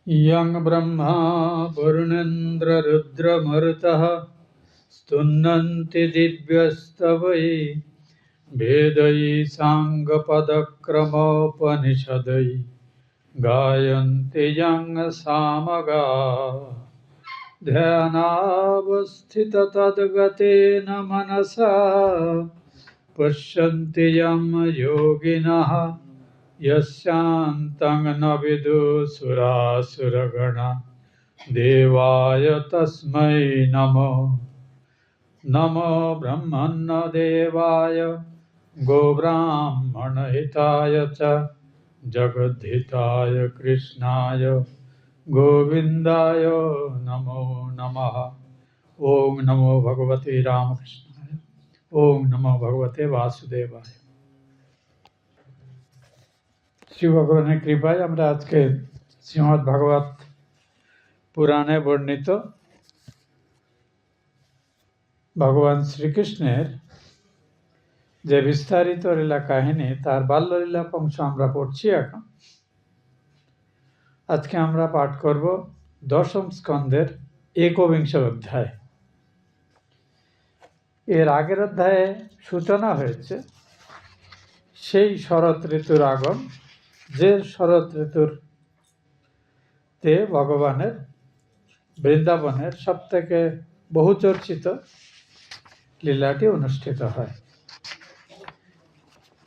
यं ब्रह्मा वरुणेन्द्ररुद्रमरुतः स्तुन्नन्ति दिव्यस्तवै वेदैः साङ्गपदक्रमोपनिषदै गायन्ति यं सामगा ध्यानावस्थिततद्गतेन मनसा पश्यन्ति यं योगिनः यस्यान्तं न विदुसुरासुरगणा देवाय तस्मै नमो नमो ब्रह्मण्यदेवाय गोब्राह्मणहिताय च जगद्धिताय कृष्णाय गोविन्दाय नमो नमः। ओम नमो भगवते रामकृष्णाय। ओम नमो भगवते वासुदेवाय। শ্রী ভগবানের কৃপায় আমরা আজকে শ্রীমদ্ ভাগবত পুরাণে বর্ণিত ভগবান শ্রীকৃষ্ণের যে বিস্তারিত লীলা কাহিনী তার বাল্যলীলা অংশ আমরা পড়ছি। এখন আজকে আমরা পাঠ করব দশম স্কন্ধের একবিংশ অধ্যায়। এর আগের অধ্যায়ে সূচনা হয়েছে সেই শরৎ ঋতুর আগম, যে শরৎ ঋতুতে ভগবানের বৃন্দাবনের সবথেকে বহুচর্চিত লীলাটি অনুষ্ঠিত হয়।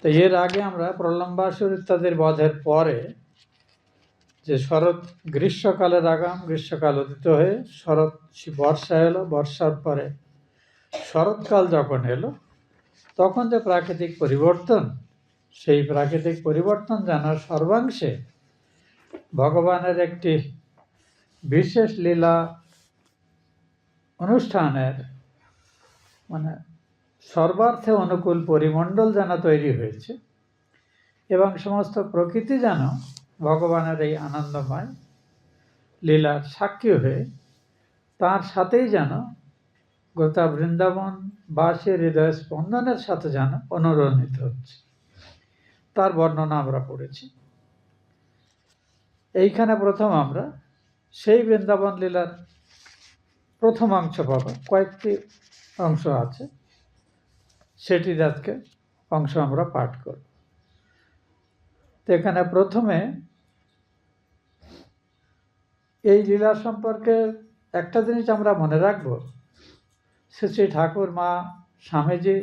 তো এর আগে আমরা প্রলম্বাসুর ইত্যাদির বধের পরে যে শরৎ গ্রীষ্মকালের আগাম, গ্রীষ্মকাল অতীত হয়ে শরৎ বর্ষা এলো, বর্ষার পরে শরৎকাল যখন এলো তখন যে প্রাকৃতিক পরিবর্তন, সেই প্রাকৃতিক পরিবর্তন যেন সর্বাংশে ভগবানের একটি বিশেষ লীলা অনুষ্ঠানের সর্বার্থে অনুকূল পরিমণ্ডল যেন তৈরি হয়েছে এবং সমস্ত প্রকৃতি যেন ভগবানের এই আনন্দময় লীলার সাক্ষী হয়ে তার সাথেই যেন গোটা বৃন্দাবন বাসী হৃদয় স্পন্দনের সাথে যেন অনুরণিত হচ্ছে, তার বর্ণনা আমরা পড়েছি। এইখানে প্রথম আমরা সেই বৃন্দাবন লীলার প্রথম অংশ পাব। কয়েকটি অংশ আছে, সেটির আজকে অংশ আমরা পাঠ করব। তো এখানে প্রথমে এই লীলা সম্পর্কে একটা জিনিস আমরা মনে রাখব, শ্রী ঠাকুর, মা, স্বামীজি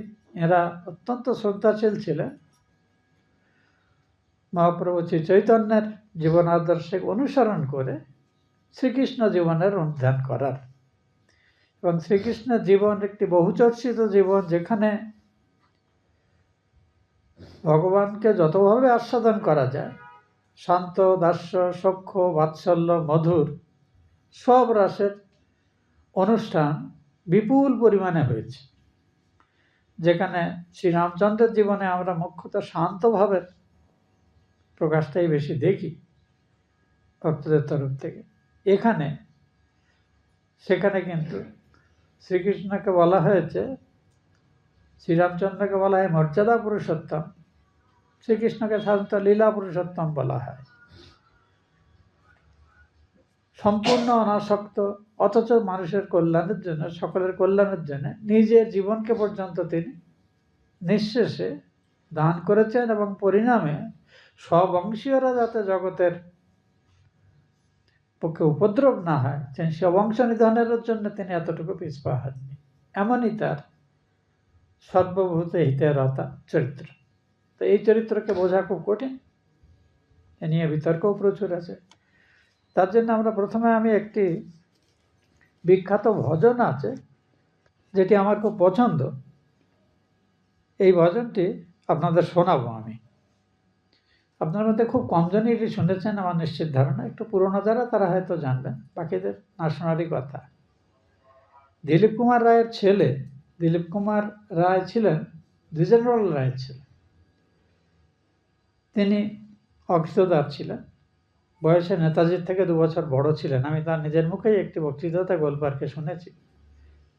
এরা অত্যন্ত শ্রদ্ধাশীল ছিলেন মহাপ্রভু শ্রী চৈতন্যের জীবন আদর্শে অনুসরণ করে শ্রীকৃষ্ণ জীবনের অনুধ্যান করার। এবং শ্রীকৃষ্ণের জীবন একটি বহুচর্চিত জীবন, যেখানে ভগবানকে যতভাবে আস্বাদন করা যায়, শান্ত, দাস্য, সখ্য, বাৎসল্য, মধুর সব রসের অনুষ্ঠান বিপুল পরিমাণে হয়েছে। যেখানে শ্রীরামচন্দ্রের জীবনে আমরা মুখ্যত শান্ত ভাবের প্রকাশটাই বেশি দেখি ভক্তদের তরফ থেকে। সেখানে কিন্তু শ্রীকৃষ্ণকে বলা হয়েছে, শ্রীরামচন্দ্রকে বলা হয় মর্যাদা পুরুষোত্তম, শ্রীকৃষ্ণকে সাধারণত লীলা পুরুষোত্তম বলা হয়। সম্পূর্ণ অনাসক্ত, অথচ মানুষের কল্যাণের জন্য, সকলের কল্যাণের জন্য নিজের জীবনকে পর্যন্ত তিনি নিঃশেষে দান করেছেন এবং পরিণামে সব অংশীয়রা যাতে জগতের পক্ষে উপদ্রব না হয়, সব অংশ নিধনের জন্য তিনি এতটুকু পিছপা হননি। এমনই তার সর্বভূত হিতেরতা চরিত্র। তো এই চরিত্রকে বোঝা খুব কঠিন, এ নিয়ে বিতর্কও প্রচুর আছে। তার জন্য আমরা প্রথমে আমি একটি বিখ্যাত ভজন আছে যেটি আমার খুব পছন্দ, এই ভজনটি আপনাদের শোনাবো আমি। আপনার মধ্যে খুব কমজনই এটি শুনেছেন আমার নিশ্চিত ধারণা, একটু পুরোনো যারা তারা হয়তো জানবেন, বাকিদের না শোনারই কথা। দিলীপ কুমার রায়ের ছেলে, দিলীপ কুমার রায় ছিলেন দ্বিজেন্দ্রলাল রায়ের ছেলে। তিনি অকৃতদার ছিলেন, বয়সে নেতাজির থেকে 2 বছর বড় ছিলেন। আমি তার নিজের মুখেই একটি বক্তৃতাতে গোলপার্কে শুনেছি।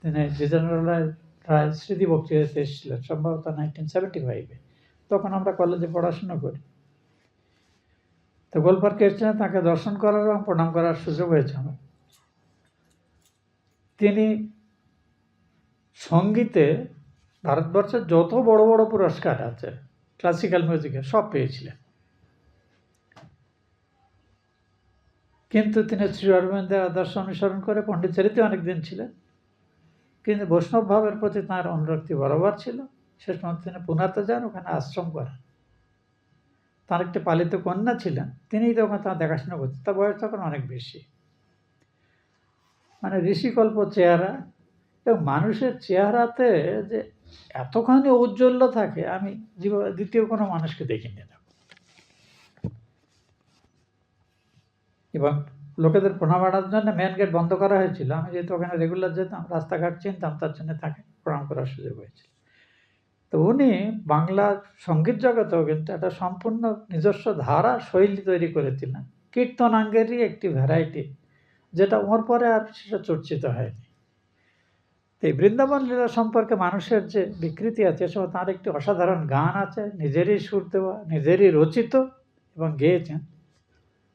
তিনি দ্বিজেন্দ্রলাল রায় স্মৃতি বক্তৃতাতে এসেছিলেন সম্ভবত 1975-এ। তখন আমরা কলেজে পড়াশুনো করি। তো গোলপার্কে এসেছিলেন, তাকে দর্শন করার এবং প্রণাম করার সুযোগ হয়েছে আমার। তিনি সঙ্গীতে ভারতবর্ষের যত বড় বড় পুরস্কার আছে ক্লাসিক্যাল মিউজিকে সব পেয়েছিলেন, কিন্তু তিনি শ্রী অরবিন্দের আদর্শ অনুসরণ করে পণ্ডিচেরিতে অনেকদিন ছিলেন, কিন্তু বৈষ্ণব ভাবের প্রতি তাঁর অনুরক্তি বরাবর ছিল। শেষ পর্যন্ত তিনি পুনাতে যান, ওখানে আশ্রম করেন। তার একটি পালিত কন্যা ছিলেন, তিনিই তখন তার দেখাশোনা করতেন। তার বয়স তখন অনেক বেশি। মানে ঋষিকল্প চেহারা, এবং মানুষের চেহারাতে যে এতখানি ঔজ্জ্বল্য থাকে আমি দ্বিতীয় কোনো মানুষকে দেখিনি না। এবং লোকেদের প্রণাম আনার জন্য মেন গেট বন্ধ করা হয়েছিল। আমি যেহেতু ওখানে রেগুলার যেতাম, রাস্তাঘাট চিনতাম, তার জন্য তাকে প্রণাম করার সুযোগ হয়েছিল। তো উনি বাংলা সঙ্গীত জগতেও কিন্তু একটা সম্পূর্ণ নিজস্ব ধারা শৈলী তৈরি করেছিলেন, কীর্তনাঙ্গেরই একটি ভ্যারাইটি, যেটা ওর পরে আর সেটা চর্চিত হয়নি। এই বৃন্দাবন লীলা সম্পর্কে মানুষের যে বিকৃতি আছে, এসব তাঁর একটি অসাধারণ গান আছে, নিজেরই সুর দেওয়া, নিজেরই রচিত এবং গেয়েছেন।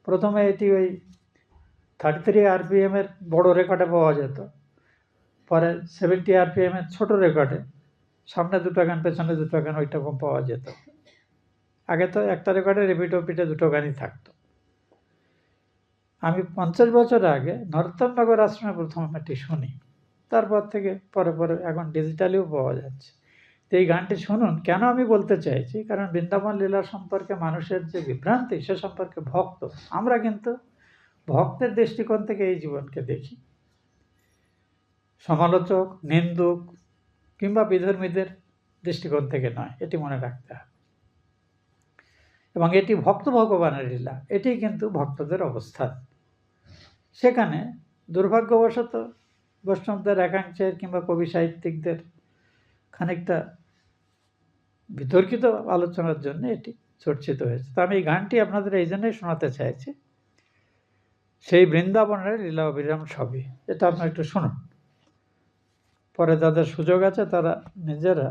প্রথমে এটি ওই 33 RPM বড় রেকর্ডে পাওয়া যেত, পরে 70 RPM ছোট রেকর্ডে, সামনে দুটো গান পেছনে দুটো গান ওইরকম পাওয়া যেত। আগে তো একটা রেকর্ডে রিপিট ওপিটে দুটো গানই থাকতো। আমি 50 বছর আগে নরোত্তমনগর আশ্রমে প্রথম এটি শুনি, তারপর থেকে পরে পরে এখন ডিজিটালিও পাওয়া যাচ্ছে। তো এই গানটি শুনুন। কেন আমি বলতে চাইছি, কারণ বৃন্দাবন লীলা সম্পর্কে মানুষের যে বিভ্রান্তি, সে সম্পর্কে আমরা কিন্তু ভক্তের দৃষ্টিকোণ থেকে এই জীবনকে দেখি, সমালোচক, নিন্দুক কিংবা বিধর্মীদের দৃষ্টিকোণ থেকে নয়, এটি মনে রাখতে হবে। এবং এটি ভক্ত ভগবানের লীলা, এটি কিন্তু ভক্তদের অবস্থান। সেখানে দুর্ভাগ্যবশত বৈষ্ণবদের একাংশের কিংবা কবি সাহিত্যিকদের খানিকটা বিতর্কিত আলোচনার জন্য এটি চর্চিত হয়েছে। তো আমি এই গানটি আপনাদের এই জন্যই শোনাতে চাইছি, সেই বৃন্দাবনের লীলা অবিরাম সবই। এটা আপনারা একটু শুনুন, পরে যাদের সুযোগ আছে তারা নিজেরা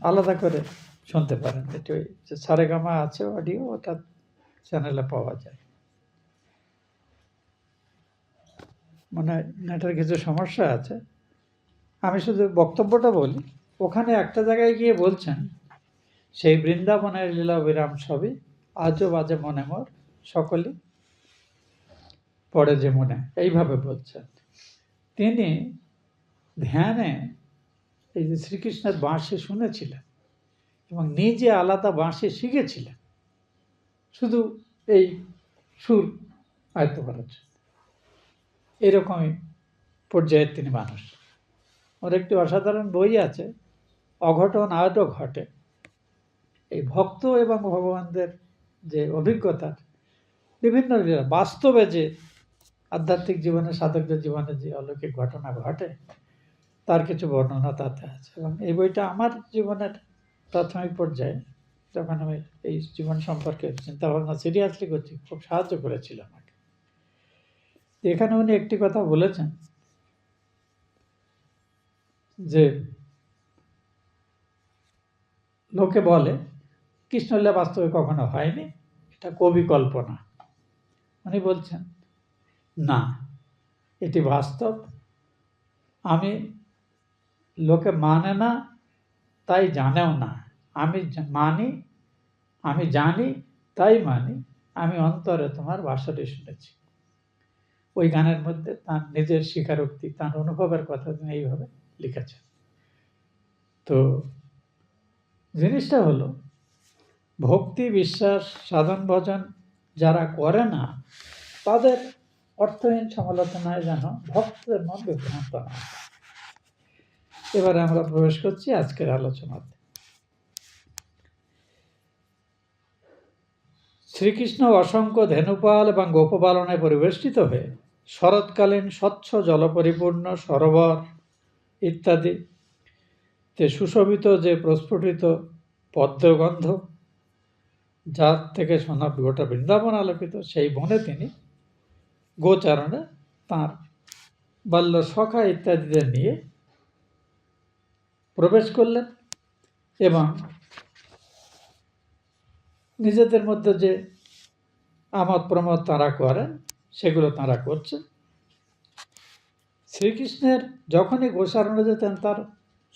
আলাদা করে শুনতে পারেন। এটি ওই যে সারেগামা আছে অডিও, ওটা চ্যানেলে পাওয়া যায়। মানে নেটের কিছু সমস্যা আছে, আমি শুধু বক্তব্যটা বলি। ওখানে একটা জায়গায় গিয়ে বলছেন, সেই বৃন্দাবনের লীলা বিরাম সবই, আজও বাজে মনে মোর, সকলেই পড়ে যে মনে, এইভাবে বলছেন। তিনি ধ্যানে এই যে শ্রীকৃষ্ণের বাঁশি শুনেছিলেন এবং নিজে আলাদা বাঁশি শিখেছিলেন, শুধু এই সুর আয়ত্ত করার জন্য। এরকমই পর্যায়ের তিনি মানুষ। ওর একটি অসাধারণ বই আছে, অঘটন আজও ঘটে। এই ভক্ত এবং ভগবানদের যে অভিজ্ঞতার বিভিন্ন বাস্তবে যে আধ্যাত্মিক জীবনে, সাধকদের জীবনে যে অলৌকিক ঘটনা ঘটে, তার কিছু বর্ণনা তাতে আছে। এবং এই বইটা আমার জীবনের প্রাথমিক পর্যায়ে, যখন আমি এই জীবন সম্পর্কে চিন্তাভাবনা সিরিয়াসলি করছি, খুব সাহায্য করেছিল আমাকে। এখানে উনি একটি কথা বলেছেন যে লোকে বলে কৃষ্ণলীলা বাস্তবে কখনো হয়নি, এটা কবি কল্পনা। উনি বলছেন না, এটি বাস্তব। আমি লোকে মানে না, তাই জানেও না। আমি মানি, আমি জানি, তাই মানি। আমি অন্তরে তোমার বাঁশরি শুনেছি। ওই গানের মধ্যে তার নিজের স্বীকারোক্তি, তার অনুভবের কথা তিনি এইভাবে লিখেছেন। তো জিনিসটা হলো, ভক্তি, বিশ্বাস, সাধন ভজন যারা করে না, তাদের অর্থহীন সমালোচনায় যেন ভক্তদের মন বিভ্রান্ত না। এবারে আমরা প্রবেশ করছি আজকের আলোচনাতে। শ্রীকৃষ্ণ অসংখ্য ধেনুপাল এবং গোপপালনে পরিবেষ্টিত হয়ে শরৎকালীন স্বচ্ছ জলপরিপূর্ণ সরোবর ইত্যাদি তে সুশোভিত যে প্রস্ফুটিত পদ্মগন্ধ, যার থেকে শোনা গোটা বৃন্দাবন আলোকিত, সেই বনে তিনি গোচারণে তাঁর বাল্য সখা ইত্যাদিদের নিয়ে প্রবেশ করলেন এবং নিজেদের মধ্যে যে আমোদ প্রমোদ তাঁরা করেন সেগুলো তাঁরা করছেন। শ্রীকৃষ্ণের যখনই গোচারণে যেতেন তার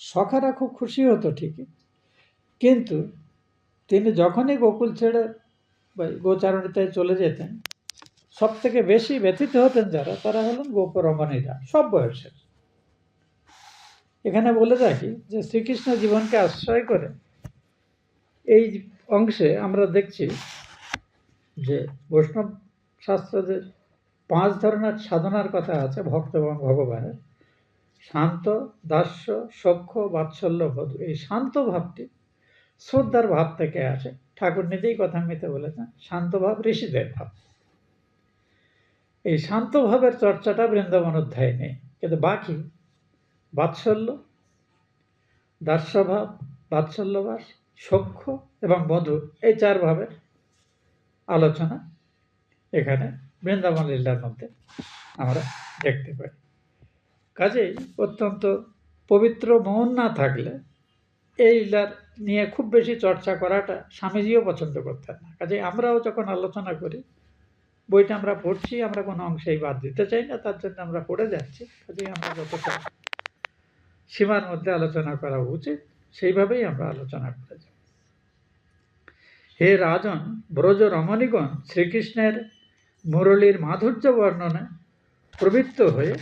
সখারা খুব খুশি হতো ঠিকই, কিন্তু তিনি যখনই গোকুল ছেড়ে গোচারণীতে চলে যেতেন, সব থেকে বেশি ব্যথিত হতেন যারা, তারা হলেন গোপরমণীরা, সব বয়সের। এখানে বলে রাখি যে শ্রীকৃষ্ণ জীবনকে আশ্রয় করে এই অংশে আমরা দেখছি যে বৈষ্ণব শাস্ত্রে যে 5 ধরনের সাধনার কথা আছে ভক্ত এবং ভগবানের, শান্ত, দাস্য, সখ্য, বাৎসল্য, বধূ। এই শান্ত ভাবটি শ্রদ্ধার ভাব থেকে আসে। ঠাকুর নিজেই কথামৃতে বলেছেন শান্ত ভাব ঋষিদের ভাব। এই শান্ত ভাবের চর্চাটা বৃন্দাবন অধ্যায়ে নেই, কিন্তু বাকি বাৎসল্য, দাস্যভাব, বাৎসল্যবাস, সখ্য এবং বধূ, এই 4 ভাবের আলোচনা এখানে বৃন্দাবন লীলার মধ্যে আমরা দেখতে পাই। কাজেই অত্যন্ত পবিত্র মন না থাকলে এই লীলার নিয়ে খুব বেশি চর্চা করাটা স্বামীজিও পছন্দ করতেন না। কাজেই আমরাও যখন আলোচনা করি, বইটা আমরা পড়ছি, আমরা কোনো অংশেই বাদ দিতে চাই না, তার জন্য আমরা পড়ে যাচ্ছি। কাজেই আমরা যতটা সীমার মধ্যে আলোচনা করা উচিত সেইভাবেই আমরা আলোচনা করে যাব। হে রাজন, ব্রজ রমণীগণ শ্রীকৃষ্ণের মুরলীর মাধুর্য বর্ণনে প্রবৃত্ত হয়ে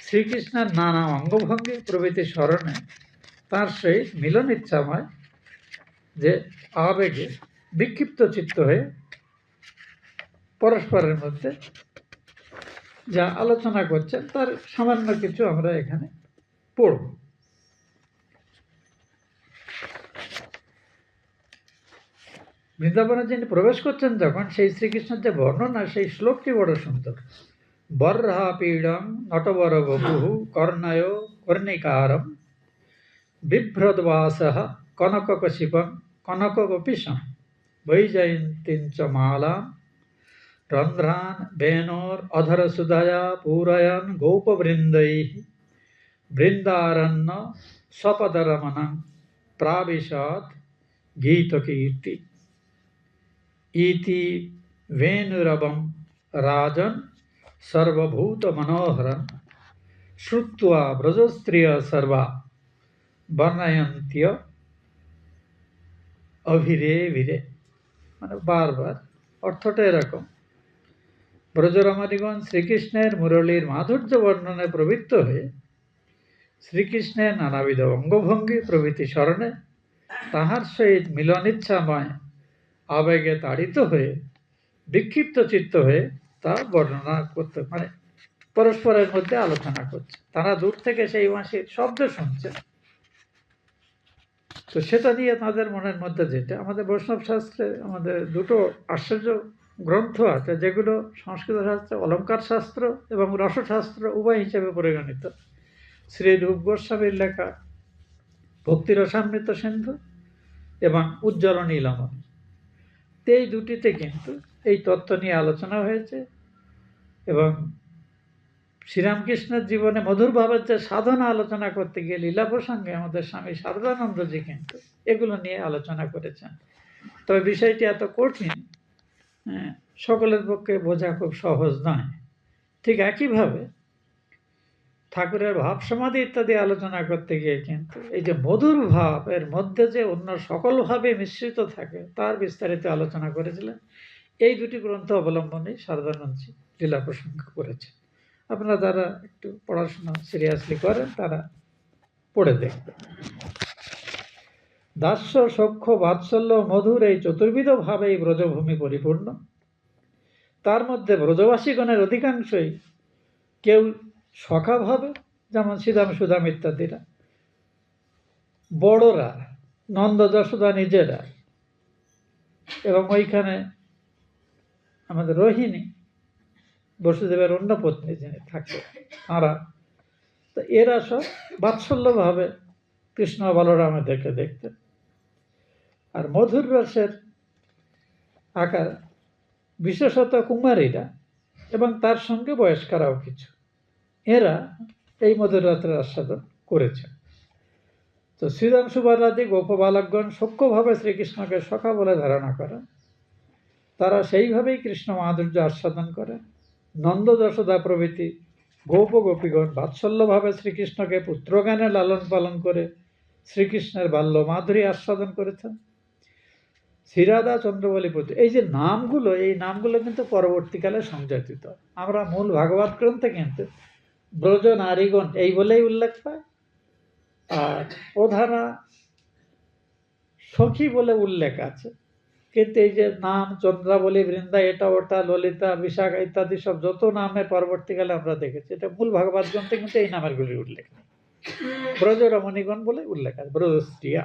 শ্রীকৃষ্ণের নানা অঙ্গভঙ্গি প্রভৃতি স্মরণে তার সহিত মিলন ইচ্ছাময় যে আবেগে বিক্ষিপ্ত চিত্ত হয়ে পরস্পরের মধ্যে যা আলোচনা করছেন তার সামান্য কিছু আমরা এখানে পড়ব। বৃন্দাবনে যিনি প্রবেশ করছেন যখন, সেই শ্রীকৃষ্ণের যে বর্ণনা, সেই শ্লোকটি বড় সুন্দর। বর্হা পীড়ম নটবর বভু কর্ণয় কর্ণিকারম বিভ্রদবাস কনককশিপম কনককপিশম বৈজয়ন্তীঞ্চ মালাম রন্ধ্রান বেনোর অধর সুধয়া পূরয়ন গোপবৃন্दै বৃন্দারণ্য স্বপদরমণং প্রাবিশদ গীতকীর্তি ইতি वेणुरवं राजन सर्वभूत मनोहरं श्रुत्वा ब्रजस्त्रिय सर्वा वर्णयन्त्य अभिरे विरे। মানে বারবার অর্থটা এরকম, ব্রজরমণীগণ শ্রীকৃষ্ণের মুরলীর মাধুর্য বর্ণনে প্রবৃত্ত হয়ে শ্রীকৃষ্ণের নানাবিধ অঙ্গভঙ্গি প্রভৃতি স্মরণে তাহার সহিত মিলনিচ্ছাময় আবেগে তাড়িত হয়ে বিক্ষিপ্ত চিত্ত হয়ে তা বর্ণনা করতে, মানে পরস্পরের মধ্যে আলোচনা করছে। তারা দূর থেকে সেই বাঁশির শব্দ শুনছে, তো সেটা নিয়ে তাদের মনের মধ্যে, যেটা আমাদের বৈষ্ণব শাস্ত্রে আমাদের দুটো আশ্চর্য গ্রন্থ আছে যেগুলো সংস্কৃত শাস্ত্রে অলঙ্কার শাস্ত্র এবং রসশাস্ত্র উভয় হিসেবে পরিগণিত। শ্রী রূপ গোস্বামীর লেখা ভক্তিরসামৃত সিন্ধু এবং উজ্জ্বল নীলমণি, এই দুটিতে কিন্তু এই তত্ত্ব নিয়ে আলোচনা হয়েছে। এবং শ্রীরামকৃষ্ণের জীবনে মধুর ভাবের যে সাধনা আলোচনা করতে গিয়ে লীলা প্রসঙ্গে আমাদের স্বামী শারদানন্দজি কিন্তু এগুলো নিয়ে আলোচনা করেছেন। তবে বিষয়টি এত কঠিন, সকলের পক্ষে বোঝা খুব সহজ নয়। ঠিক একইভাবে ঠাকুরের ভাব সমাধি ইত্যাদি আলোচনা করতে গিয়ে কিন্তু এই যে মধুর ভাবের মধ্যে যে অন্য সকল ভাবে মিশ্রিত থাকে তার বিস্তারিত আলোচনা করেছিলেন। এই দুটি গ্রন্থ অবলম্বনেই শারদানন্দজি লীলা প্রসঙ্গ করেছেন। আপনারা যারা একটু পড়াশোনা সিরিয়াসলি করেন তারা পড়ে দেখবেন। দাস্য, সখ্য, বাৎসল্য, মধুর এই চতুর্বিধ ভাবেই ব্রজভূমি পরিপূর্ণ। তার মধ্যে ব্রজবাসীগণের অধিকাংশই কেউ সখা ভাবে, যেমন শ্রীদাম সুদাম ইত্যাদিরা, বড়রা নন্দ যশোদা নিজেরা, এবং ওইখানে আমাদের রোহিণী বসুদেবের অন্য পত্নী যিনি থাকে তাঁরা, তো এরা সব বাৎসল্যভাবে কৃষ্ণ বলরামেদেরকে দেখতেন। আর মধুর রসের আকার বিশেষত কুমারীরা এবং তার সঙ্গে বয়স্করাও কিছু, এরা এই মধুর রসের আস্বাদন করেছেন। তো শ্রীধাম সুবালাদি গোপবালকগণ সূক্ষ্মভাবে শ্রীকৃষ্ণকে সখা বলে ধারণা করেন। তারা সেইভাবেই কৃষ্ণ মাধুর্য আস্বাদন করেন। নন্দ যশোদা প্রভৃতি গোপ গোপীগণ বাৎসল্যভাবে শ্রীকৃষ্ণকে পুত্রজ্ঞানে লালন পালন করে শ্রীকৃষ্ণের বাল্য মাধুরী আস্বাদন করেছেন। শ্রীরাধা চন্দ্রবলী প্রতি এই যে নামগুলো, এই নামগুলো কিন্তু পরবর্তীকালে সংযোজিত। আমরা মূল ভাগবত গ্রন্থে কিন্তু ব্রজ নারীগণ এই বলেই উল্লেখ পায়, আর প্রধানা সখী বলে উল্লেখ আছে। কিন্তু এই যে নাম চন্দ্রাবলী, বৃন্দা, এটা ওটা, ললিতা, বিশাখা ইত্যাদি সব যত নামে পরবর্তীকালে আমরা দেখেছি, এটা মূল ভাগবত গ্রন্থে কিন্তু এই নামের গুলির উল্লেখ নেই। ব্রজ রমণীগণ বলে উল্লেখ আছে, ব্রজস্ত্রিয়া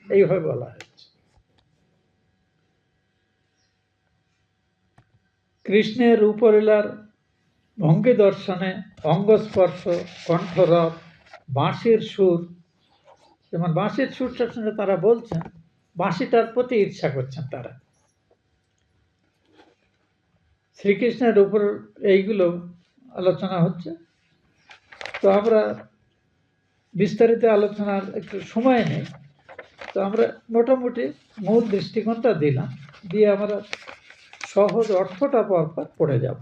এইভাবে বলা হয়েছে। কৃষ্ণের রূপলীলার ভঙ্গি দর্শনে অঙ্গস্পর্শ, কণ্ঠরব, বাঁশির সুর, যেমন বাঁশির সুরটা শুনে তারা বলছেন বাঁশিটার প্রতি ইচ্ছা করছেন তারা। শ্রীকৃষ্ণের উপর এইগুলো আলোচনা হচ্ছে। তো আমরা বিস্তারিত আলোচনার একটু সময় নেই, তো আমরা মোটামুটি মূল দৃষ্টিকোণটা দিলাম, দিয়ে আমরা সহজ অর্থটা পরপর পড়ে যাব।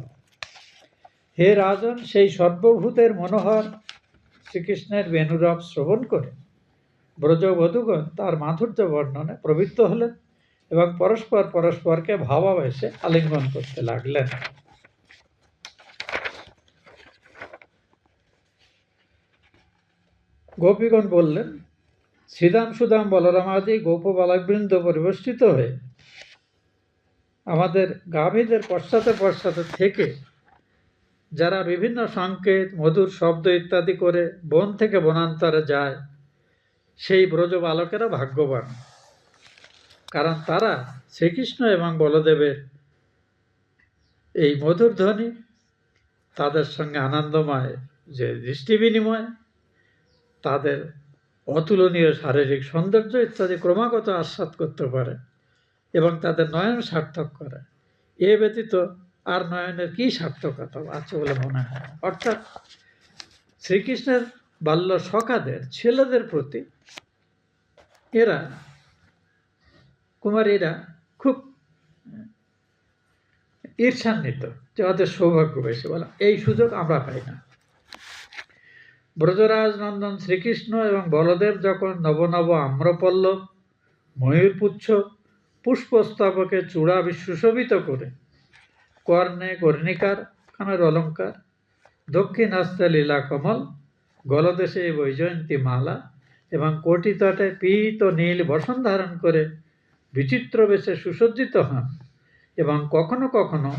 হে রাজন, সেই সর্বভূতের মনোহর শ্রীকৃষ্ণের বেণুরব শ্রবণ করে ব্রজবধূগণ তার মাধুর্য বর্ণনে প্রবৃত্ত হলেন এবং পরস্পর পরস্পরকে ভাবাবেশে আলিঙ্গন করতে লাগলেন। গোপীগণ বললেন, শ্রীদাম সুদাম বলরামাদি গোপ বালকবৃন্দ পরিবেষ্টিত হয়ে আমাদের গাভীদের পশ্চাতে পশ্চাতে থেকে যারা বিভিন্ন সংকেত, মধুর শব্দ ইত্যাদি করে বন থেকে বনান্তরে যায়, সেই ব্রজ বালকেরা ভাগ্যবান, কারণ তারা শ্রীকৃষ্ণ এবং বলদেবের এই মধুর ধ্বনি, তাদের সঙ্গে আনন্দময় যে দৃষ্টি বিনিময়, তাদের অতুলনীয় শারীরিক সৌন্দর্য ইত্যাদি ক্রমাগত আস্বাদ করতে পারে এবং তাদের নয়ন সার্থক করে। এ ব্যতীত আর নয়নের কি সার্থকতা আছে বলে মনে হয়। অর্থাৎ শ্রীকৃষ্ণের বাল্য সখাদের ছেলেদের প্রতি এরা কুমারীরা খুব ঈর্ষান্বিত যে ওদের সৌভাগ্য বেশি, বলা এই সুযোগ আমরা পাই না। ব্রজরাজ নন্দন শ্রীকৃষ্ণ এবং বলদেব যখন নব নব আম্রপল্লব, ময়ূরপুচ্ছ, পুষ্পস্তবকে চূড়া সুশোভিত করে কর্ণে কর্ণিকার, কানের অলঙ্কার, দক্ষিণ হস্তে লীলা কমল, গলদেশে বৈজয়ন্তী মালা এবং কোটি তটে পীত নীল বসন ধারণ করে বিচিত্র বেশে সুসজ্জিত হন এবং কখনো কখনো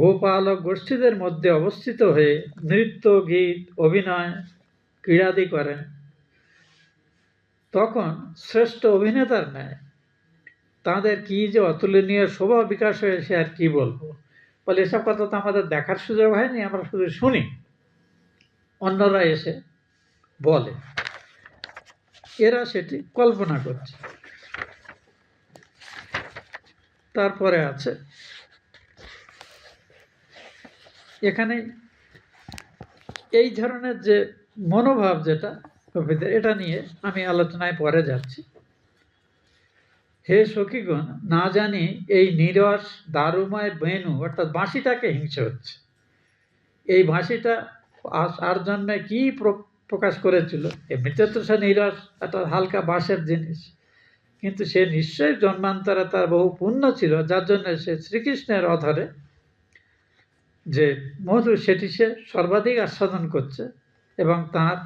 গোপালক গোষ্ঠীদের মধ্যে অবস্থিত হয়ে নৃত্য, গীত, অভিনয়, ক্রীড়াদি করেন, তখন শ্রেষ্ঠ অভিনেতার ন্যায় তাদের কি যে অতুলনীয় শোভা বিকাশ হয়েছে আর কি বলবো। বলে এসব কথা তো আমাদের দেখার সুযোগ হয়নি, আমরা শুধু শুনি, অন্যরা এসে বলে, এরা সেটি কল্পনা করছে। তারপরে আছে এখানে এই ধরনের যে মনোভাব যেটা কবিদের, এটা নিয়ে আমি আলোচনায় পরে যাচ্ছি। হে সখীগণ, না জানি এই নিরস দারুময় বেণু অর্থাৎ বাঁশিটাকে হিংসে হচ্ছে। এই বাঁশিটা আর জন্মে কি প্রকাশ করেছিল? এমনিতে তো সে নিরস একটা হালকা বাঁশের জিনিস, কিন্তু সে নিশ্চয়ই জন্মান্তরে তার বহু পুণ্য ছিল, যার জন্য সে শ্রীকৃষ্ণের অধরে যে মধু সেটি সে সর্বাধিক আস্বাদন করছে এবং তার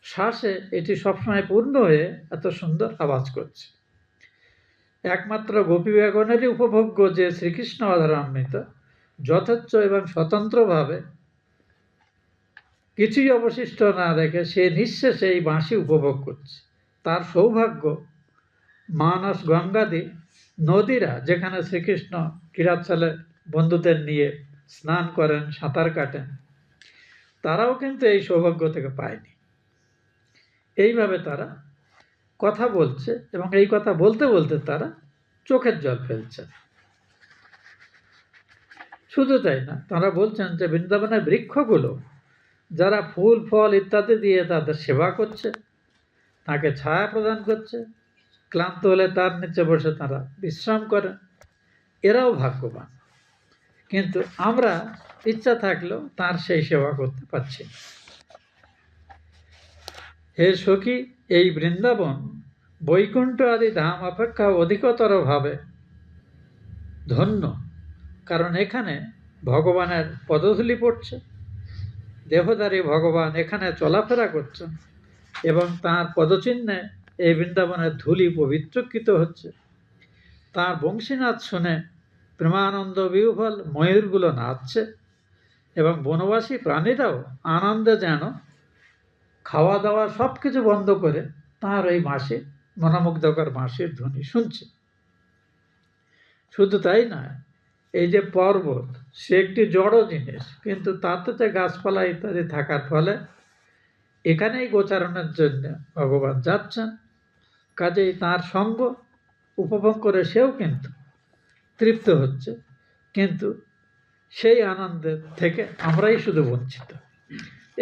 শ্বাসে এটি সবসময় পূর্ণ হয়ে এত সুন্দর আওয়াজ করছে। একমাত্র গোপীবাগনেরই উপভোগ্য যে শ্রীকৃষ্ণ অধরামৃত যথেচ্ছ এবং স্বতন্ত্রভাবে কিছুই অবশিষ্ট না রেখে সে নিঃশেষে এই বাঁশি উপভোগ করছে। তার সৌভাগ্য মানস, গঙ্গাদি নদীরা যেখানে শ্রীকৃষ্ণ ক্রীড়াচ্ছলে বন্ধুদের নিয়ে স্নান করেন, সাঁতার কাটেন, তারাও কিন্তু এই সৌভাগ্য থেকে পায়নি। এইভাবে তারা কথা বলছে এবং এই কথা বলতে বলতে তারা চোখের জল ফেলছে। শুধু তাই না, তারা বলছেন যে বৃন্দাবনের বৃক্ষগুলো যারা ফুল ফল ইত্যাদি দিয়ে তাদের সেবা করছে, তাকে ছায়া প্রদান করছে, ক্লান্ত হলে তার নিচে বসে তারা বিশ্রাম করেন। এরাও ভাগ্যবান, কিন্তু আমরা ইচ্ছা থাকলেও তার সেই সেবা করতে পারছি না। হে সখী, এই বৃন্দাবন বৈকুণ্ঠ আদি ধাম অপেক্ষা অধিকতর ভাবে ধন্য, কারণ এখানে ভগবানের পদধূলি পড়ছে, দেহধারী ভগবান এখানে চলাফেরা করছেন এবং তাঁর পদচিহ্নে এই বৃন্দাবনের ধূলি পবিত্রকৃত হচ্ছে। তাঁর বংশীনাথ শুনে প্রেমানন্দ বিহ্বল ময়ূরগুলো নাচছে এবং বনবাসী প্রাণীরাও আনন্দে যেন খাওয়া দাওয়া সব কিছু বন্ধ করে তাঁর এই মনোমুগ্ধকর বাঁশির ধ্বনি শুনছে। শুধু তাই নয়, এই যে পর্বত, সে একটি জড় জিনিস, কিন্তু তাতে যে গাছপালা ইত্যাদি থাকার ফলে এখানেই গোচারণের জন্য ভগবান যাচ্ছেন। কাজেই তাঁর সঙ্গ উপভোগ করে সেও কিন্তু তৃপ্ত হচ্ছে, কিন্তু সেই আনন্দের থেকে আমরাই শুধু বঞ্চিত।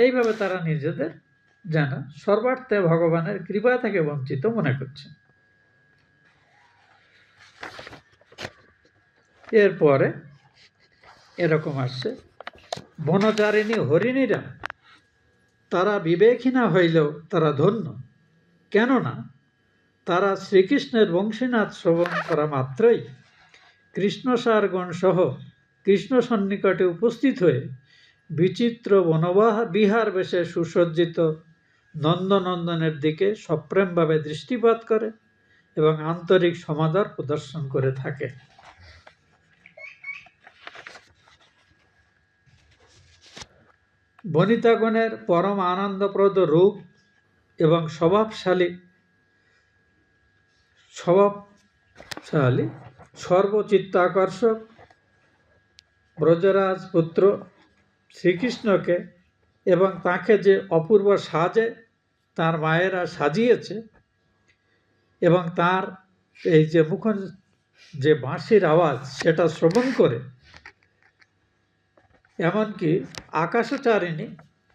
এইভাবে তারা নিজেদের যেন সর্বার্থে ভগবানের কৃপা থেকে বঞ্চিত মনে করছে। এরপরে এরকম আসছে, বনচারিণী হরিণীরা তারা বিবেকহীনা হইলেও তারা ধন্য, কেননা তারা শ্রীকৃষ্ণের বংশীনাথ শ্রবণ করা মাত্রই কৃষ্ণসারগণ সহ কৃষ্ণ সন্নিকটে উপস্থিত হয়ে বিচিত্র বিহার বেশে সুসজ্জিত নন্দনন্দনের দিকে সপ্রেমভাবে দৃষ্টিপাত করে এবং আন্তরিক সমাদর প্রদর্শন করে থাকে। বনিতাগণের পরম আনন্দপ্রদ রূপ এবং স্বভাবশালী সর্বচিত্তাকর্ষক ব্রজরাজ পুত্র শ্রীকৃষ্ণকে এবং তাকে যে অপূর্ব সাজে তার মায়েরা সাজিয়েছে এবং তার এই যে যে বাঁশির আওয়াজ সেটা শ্রবণ করে এমনকি আকাশচারিণী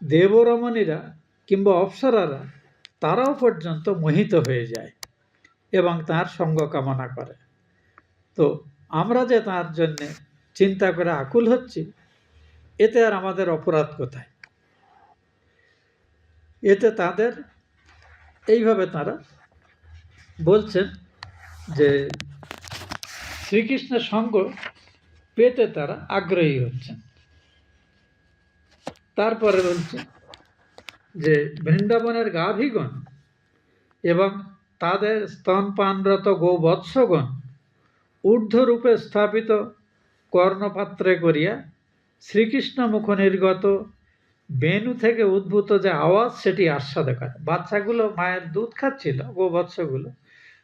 দেবরমণীরা কিংবা অপ্সরারা তারাও পর্যন্ত মোহিত হয়ে যায় এবং তার সঙ্গ কামনা করে। তো আমরা যে তার জন্যে চিন্তা করে আকুল হচ্ছি, এতে আর আমাদের অপরাধ কোথায়? এতে তাদের এইভাবে তারা বলছেন যে শ্রীকৃষ্ণের সঙ্গ পেতে তারা আগ্রহী হচ্ছেন। তারপরে বলছে যে বৃন্দাবনের গাভীগণ এবং তাদের স্তনপানরত গোবৎসগণ ঊর্ধ্বরূপে স্থাপিত কর্ণপাত্রে করিয়া শ্রীকৃষ্ণ মুখ নির্গত বেণু থেকে উদ্ভূত যে আওয়াজ সেটি আস্বাদে করে। বাচ্চাগুলো মায়ের দুধ খাচ্ছিল, গোবৎসগুলো,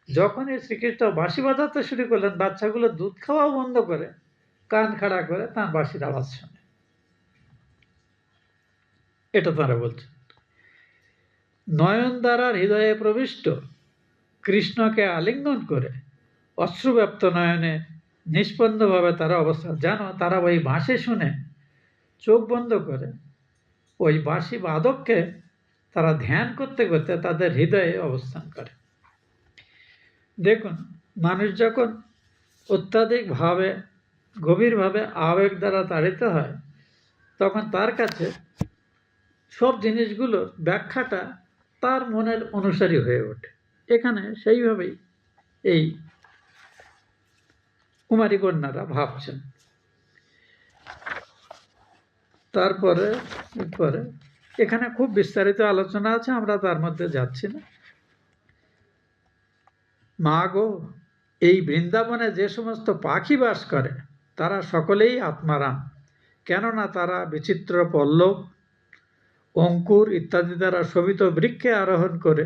যখনই শ্রীকৃষ্ণ বাঁশি বাজাতে শুরু করলেন, বাচ্চাগুলো দুধ খাওয়াও বন্ধ করে কান খাড়া করে তার বাঁশির আওয়াজ শোনে। এটা তারা বলছে। নয়ন দ্বারার হৃদয়ে প্রবিষ্ট কৃষ্ণকে আলিঙ্গন করে অশ্রুব্যাপ্ত নয়নে নিষ্পন্দভাবে তারা অবস্থান, যেন তারা ওই বাঁশি শুনে চোখ বন্ধ করে ওই বাঁশি বাদককে তারা ধ্যান করতে করতে তাদের হৃদয়ে অবস্থান করে। দেখুন, মানুষ যখন অত্যাধিকভাবে গভীরভাবে আবেগ দ্বারা তাড়িত হয়, তখন তার কাছে সব জিনিসগুলোর ব্যাখ্যাটা তার মনের অনুসারী হয়ে ওঠে। এখানে সেইভাবেই এই কুমারী কন্যারা ভাবছেন। তারপরে এখানে খুব বিস্তারিত আলোচনা আছে, আমরা তার মধ্যে যাচ্ছি না। মা গো, এই বৃন্দাবনে যে সমস্ত পাখি বাস করে তারা সকলেই আত্মারাম, কেননা তারা বিচিত্র পল্লব, অঙ্কুর ইত্যাদি দ্বারা শোভিত বৃক্ষে আরোহণ করে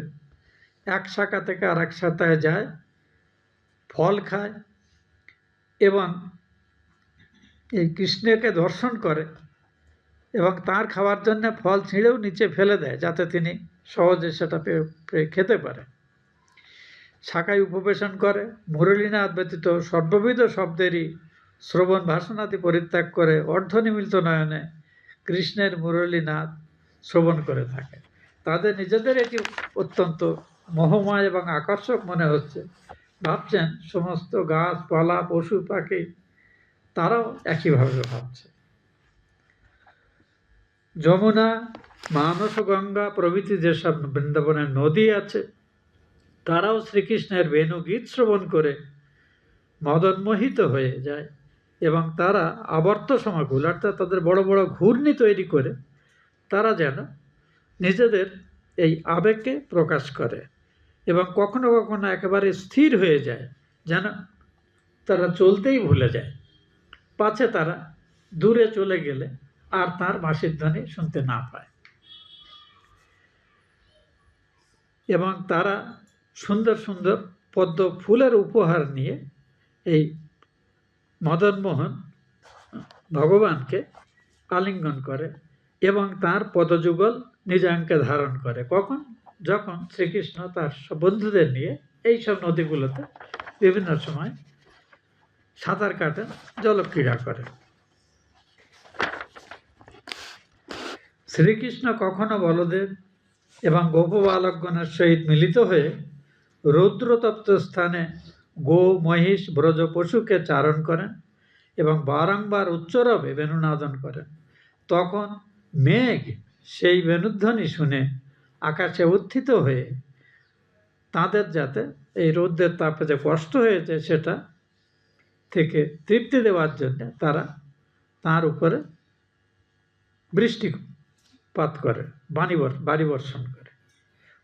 এক শাখা থেকে আর এক শাখায় যায়, ফল খায় এবং এই কৃষ্ণকে দর্শন করে এবং তার খাওয়ার জন্য ফল ছিঁড়েও নিচে ফেলে দেয়, যাতে তিনি সহজে সেটা খেতে পারে। শাখায় উপবেশন করে মুরলীনাথ ব্যতীত সর্ববিধ শব্দেরই শ্রবণ ভাষণাদি পরিত্যাগ করে অর্ধনিমিলিত নয়নে কৃষ্ণের মুরলীনাথ শ্রবণ করে থাকে। তাদের নিজেদের এটি অত্যন্ত মোহময় এবং আকর্ষক মনে হচ্ছে, ভাবছেন সমস্ত গাছপালা পশু পাখি তারাও একইভাবে ভাবছে। যমুনা, মানস, গঙ্গা প্রভৃতি যেসব বৃন্দাবনের নদী আছে তারাও শ্রীকৃষ্ণের বেণুগীত শ্রবণ করে মদনমোহিত হয়ে যায় এবং তারা আবর্ত সমাকুল, অর্থাৎ তাদের বড় বড় ঘূর্ণি তৈরি করে তারা যেন নিজেদের এই আবেগকে প্রকাশ করে এবং কখনো কখনো একেবারে স্থির হয়ে যায়, যেন তারা চলতেই ভুলে যায়, পাছে তারা দূরে চলে গেলে আর তার বাঁশির ধ্বনি শুনতে না পায়। এবং তারা সুন্দর সুন্দর পদ্ম ফুলের উপহার নিয়ে এই মদনমোহন ভগবানকে আলিঙ্গন করে এবং তার পদযুগল নিজাঙ্কে ধারণ করে। কখন? যখন শ্রীকৃষ্ণ তার সব বন্ধুদের নিয়ে এই সব নদীগুলোতে বিভিন্ন সময় সাঁতার কাটেন, জলক্রীড়া করেন। শ্রীকৃষ্ণ কখনো বলদেব এবং গোপবালকগণের সহিত মিলিত হয়ে রৌদ্রতপ্ত স্থানে গো, মহিষ, ব্রজ পশুকে চারণ করেন এবং বারংবার উচ্চরবে বেণুনাদন করেন। তখন মেঘ সেই বেণুধ্বনি শুনে আকাশে উত্থিত হয়ে তাদের যাতে এই রৌদ্রের তাপে যে কষ্ট হয়েছে সেটা থেকে তৃপ্তি দেওয়ার জন্য তারা তার উপরে বৃষ্টিপাত করে, বাণী বর্ষণ করে।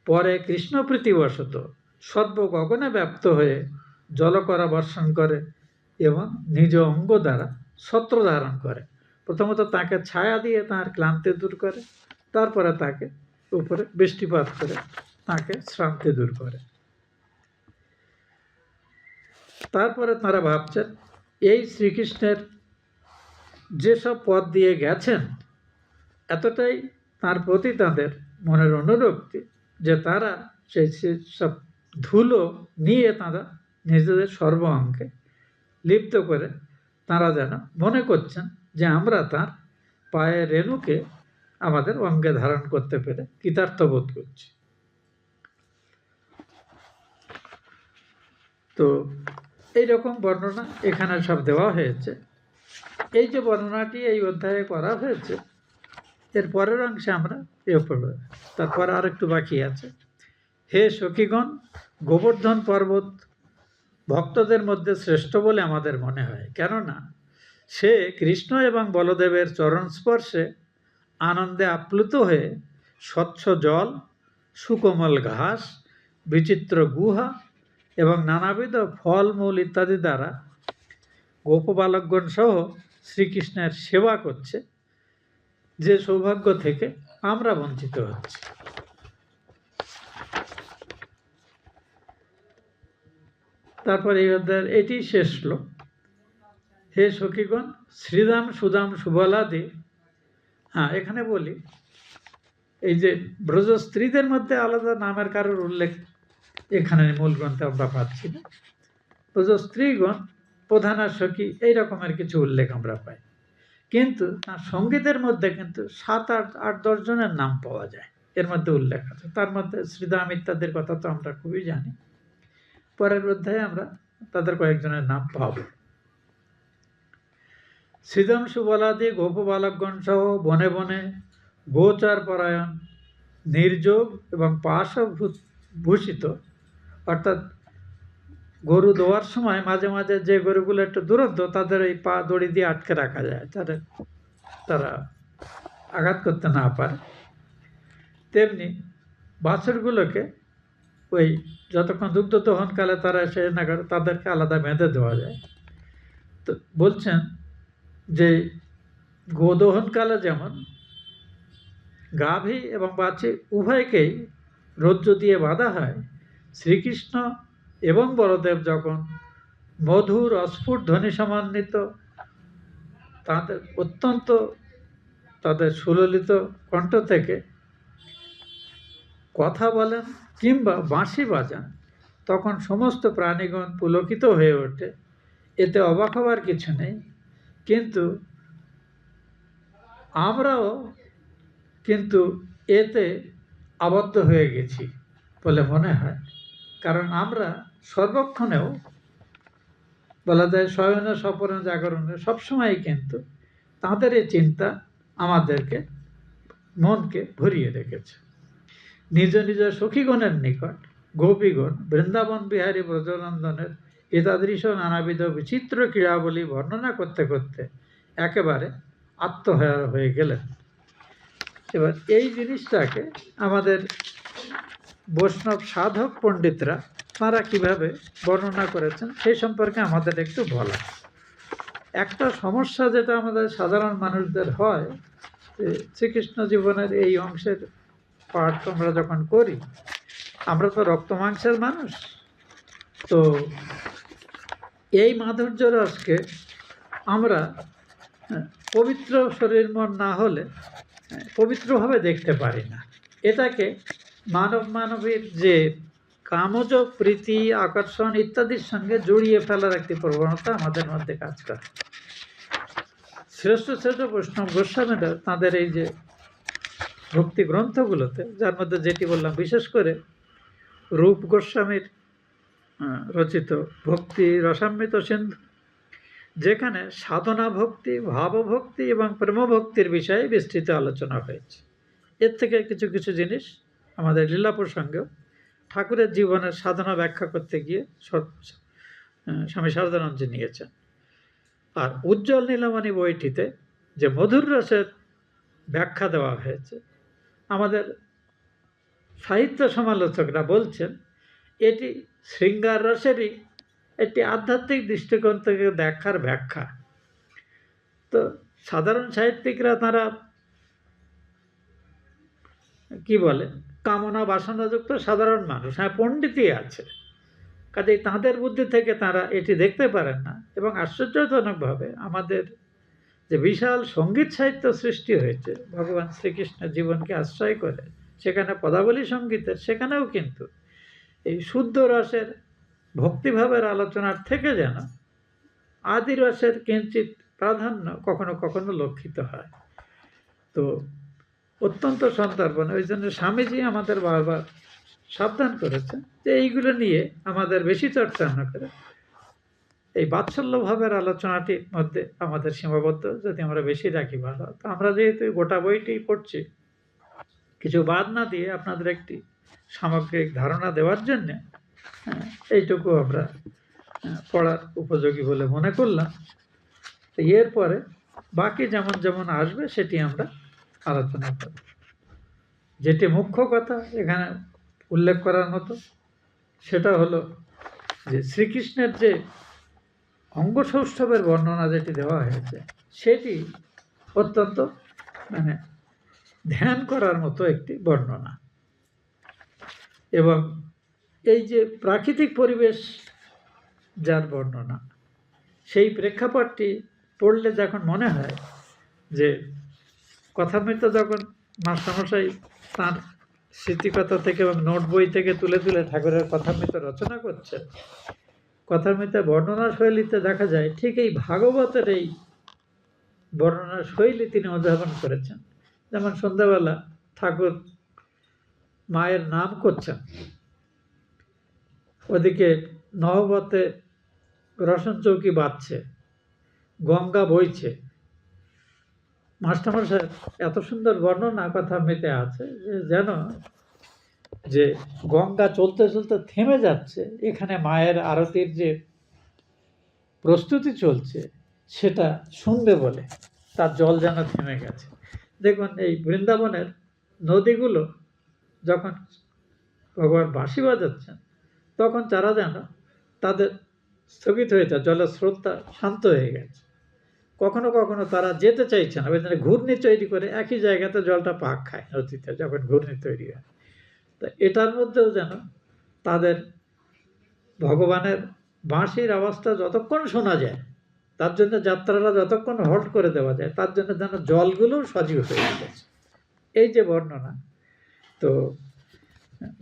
পরে কৃষ্ণপ্রীতিবশত সর্ব গগনে ব্যপ্ত হয়ে জলকরা বর্ষণ করে এবং নিজ অঙ্গ দ্বারা ছত্র ধারণ করে। প্রথমত তাকে ছায়া দিয়ে তার ক্লান্তি দূর করে, তারপরে তাকে উপরে বৃষ্টিপাত করে তাকে শ্রান্তি দূর করে। তারপরে তারা ভাবছেন এই শ্রীকৃষ্ণের যেসব পথ দিয়ে গেছেন এতটাই তার প্রতি তাদের মনের অনুরক্তি যে তারা সেই সব ধুলো নিয়ে তারা নিজেদের সর্ব অঙ্গে লিপ্ত করে তারা যেন মনে করছেন যে আমরা তার পায়ের রেণুকে আমাদের অঙ্গে ধারণ করতে পেরে কৃতার্থ বোধ করছি। তো এইরকম বর্ণনা এখানে সব দেওয়া হয়েছে। এই যে বর্ণনাটি এই অধ্যায়ে করা হয়েছে এর পরের অংশে আমরা পড়ব, তারপর আর একটু বাকি আছে। হে সখীগণ, গোবর্ধন পর্বত ভক্তদের মধ্যে শ্রেষ্ঠ বলে আমাদের মনে হয়, কেননা সে কৃষ্ণ এবং বলদেবের চরণ স্পর্শে আনন্দে আপ্লুত হয়ে স্বচ্ছ জল, সুকোমল ঘাস, বিচিত্র গুহা এবং নানাবিধ ফলমূল ইত্যাদি দ্বারা গোপবালকগণ সহ শ্রীকৃষ্ণের সেবা করছে, যে সৌভাগ্য থেকে আমরা বঞ্চিত হচ্ছি। তারপর এই অধ্যায়ের এটি শেষ শ্লোক। হে সখীগণ, শ্রীদাম সুদাম সুবলাদি, এখানে বলি এই যে ব্রজ স্ত্রীদের মধ্যে আলাদা নামের কারোর উল্লেখ এখানে মূল গ্রন্থে আমরা পাচ্ছি না। ব্রজ স্ত্রীগণ, প্রধানা সখী, এই রকমের কিছু উল্লেখ আমরা পাই, কিন্তু তার সঙ্গীতের মধ্যে কিন্তু 7, 8, 8, 10 জনের নাম পাওয়া যায়, এর মধ্যে উল্লেখ আছে। তার মধ্যে শ্রীদাম ইত্যাদির কথা তো আমরা খুবই জানি, পরের অধ্যায়ে আমরা তাদের কয়েকজনের নাম পাব। শ্রীদাম সুবলাদি গোপবালকগণ সহ বনে বনে গোচার পরায়ণ, নির্যোগ এবং পাশভূষিত, অর্থাৎ গরু দোয়ার সময় মাঝে মাঝে যে গরুগুলো একটু দুরন্ত তাদের এই পা দড়ি দিয়ে আটকে রাখা যায়, তারা আঘাত করতে না পারে, তেমনি বাছুরগুলোকে ওই যতক্ষণ দুগ্ধ দহনকালে তারা এসে না করে তাদেরকে আলাদা বেঁধে দেওয়া যায়। তো বলছেন যে গোদহনকালে যেমন গাভী এবং বাছুর উভয়কেই রজ্জু দিয়ে বাঁধা হয়, শ্রীকৃষ্ণ এবং বলদেব যখন মধুর অস্ফুট ধ্বনি সমন্বিত তাদের অত্যন্ত তাদের সুললিত কণ্ঠ থেকে কথা বলেন কিংবা বাঁশি বাজান, তখন সমস্ত প্রাণীগণ পুলকিত হয়ে ওঠে। এতে অবাক হওয়ার কিছু নেই, কিন্তু আমরাও কিন্তু এতে আবদ্ধ হয়ে গেছি। বলে মনে হয়। কারণ আমরা সর্বক্ষণেও বলা যায় শয়নে স্বপনে জাগরণে সবসময় কিন্তু তাঁদের এই চিন্তা আমাদেরকে মনকে ভরিয়ে রেখেছে। নিজ নিজ সখীগণের নিকট গোপীগণ বৃন্দাবন বিহারী ব্রজনন্দনের এতাদৃশ নানাবিধ বিচিত্র ক্রীড়াবলী বর্ণনা করতে করতে একেবারে আত্মহারা হয়ে গেলেন। এবার এই জিনিসটাকে আমাদের বৈষ্ণব সাধক পণ্ডিতরা তারা কিভাবে বর্ণনা করেছেন সেই সম্পর্কে আমাদের একটু বলা। একটা সমস্যা যেটা আমাদের সাধারণ মানুষদের হয়, শ্রীকৃষ্ণ জীবনের এই অংশের পাঠ আমরা যখন করি, আমরা তো রক্ত মাংসের মানুষ, তো এই মাধুর্য রসকে আমরা পবিত্র শরীর মন না হলে পবিত্রভাবে দেখতে পারি না। এটাকে মানবীর যে কামজ প্রীতি আকর্ষণ ইত্যাদির সঙ্গে জড়িয়ে ফেলার একটি প্রবণতা আমাদের মধ্যে কাজ করে। শ্রেষ্ঠ শ্রেষ্ঠ বৈষ্ণব গোস্বামীরা তাঁদের এই যে ভক্তি গ্রন্থগুলোতে, যার মধ্যে যেটি বললাম বিশেষ করে রূপ গোস্বামীর রচিত ভক্তি রসামৃত সিন্ধু, যেখানে সাধনা ভক্তি, ভাবভক্তি এবং প্রেমভক্তির বিষয়ে বিস্তৃত আলোচনা হয়েছে। এর থেকে কিছু কিছু জিনিস আমাদের লীলা প্রসঙ্গেও ঠাকুরের জীবনের সাধনা ব্যাখ্যা করতে গিয়ে স্বামী শারদানন্দজি নিয়েছেন। আর উজ্জ্বল নীলমণি বইটিতে যে মধুর রসের ব্যাখ্যা দেওয়া হয়েছে, আমাদের সাহিত্য সমালোচকরা বলছেন এটি শৃঙ্গার রসেরই একটি আধ্যাত্মিক দৃষ্টিকোণ থেকে দেখার ব্যাখ্যা। তো সাধারণ সাহিত্যিকরা তারা কি বলে, কামনা বাসনাযুক্ত সাধারণ মানুষ, হ্যাঁ পণ্ডিতই আছে, কাজেই তাঁদের বুদ্ধি থেকে তারা এটি দেখতে পারেন না। এবং আশ্চর্যজনকভাবে আমাদের যে বিশাল সঙ্গীত সাহিত্য সৃষ্টি হয়েছে ভগবান শ্রীকৃষ্ণের জীবনকে আশ্রয় করে, সেখানে পদাবলী সঙ্গীতের, সেখানেও কিন্তু এই শুদ্ধ রসের ভক্তিভাবের আলোচনার থেকে যেন আদি রসের কিঞ্চিত প্রাধান্য কখনো কখনো লক্ষিত হয়। তো অত্যন্ত সন্তর্পণ, ওই জন্য স্বামীজি আমাদের বারবার সাবধান করেছেন যে এইগুলো নিয়ে আমাদের বেশি চর্চা না করে এই বাৎসল্য ভাবের আলোচনাটির মধ্যে আমাদের সীমাবদ্ধ যদি আমরা বেশি রাখি ভালো। তো আমরা যেহেতু গোটা বইটি পড়ছি, কিছু বাদ না দিয়ে আপনাদের একটি সামগ্রিক ধারণা দেওয়ার জন্যে এইটুকু আমরা পড়ার উপযোগী বলে মনে করলাম। এরপরে বাকি যেমন যেমন আসবে সেটি আমরা আলোচনা করব। যেটি মুখ্য কথা এখানে উল্লেখ করার মতো সেটা হলো যে শ্রীকৃষ্ণের যে অঙ্গসৌষ্ঠবের বর্ণনা যেটি দেওয়া হয়েছে, সেটি অত্যন্ত ধ্যান করার মতো একটি বর্ণনা। এবং এই যে প্রাকৃতিক পরিবেশ যার বর্ণনা, সেই প্রেক্ষাপটটি পড়লে যখন মনে হয় যে কথামৃত যখন মাস্টারমশাই তাঁর স্মৃতিকথা থেকে এবং নোট বই থেকে তুলে তুলে ঠাকুরের কথামৃত রচনা করছেন, কথামৃত বর্ণনা শৈলীতে দেখা যায় ঠিক এই ভাগবতের এই বর্ণনা শৈলী তিনি উদ্ভাবন করেছেন। যেমন সন্ধ্যাবেলা ঠাকুর মায়ের নাম করছেন, ওদিকে নহবতে রসন চৌকি বাজছে, গঙ্গা বইছে। মাস্টারমশাই এত সুন্দর বর্ণনা কথামৃতে আছে যে যেন যে গঙ্গা চলতে চলতে থেমে যাচ্ছে, এখানে মায়ের আরতির যে প্রস্তুতি চলছে সেটা শুনবে বলে তার জল যেন থেমে গেছে। দেখুন এই বৃন্দাবনের নদীগুলো যখন ভগবান বাঁশি বাজাচ্ছেন, তখন তারা যেন তাদের স্থগিত হয়ে যায়, জলের স্রোতটা শান্ত হয়ে গেছে। কখনো কখনো তারা যেতে চাইছে না, ওই জন্য ঘূর্ণি তৈরি করে একই জায়গাতে জলটা পাক খায় নদীতে যখন ঘূর্ণি তৈরি হয়। তো এটার মধ্যেও যেন তাদের ভগবানের বাঁশির আওয়াজটা যতক্ষণ শোনা যায়, তার জন্য যাত্রাটা যতক্ষণ হল্ট করে দেওয়া যায়, তার জন্য যেন জলগুলোও সজীব হয়ে গেছে। এই যে বর্ণনা, তো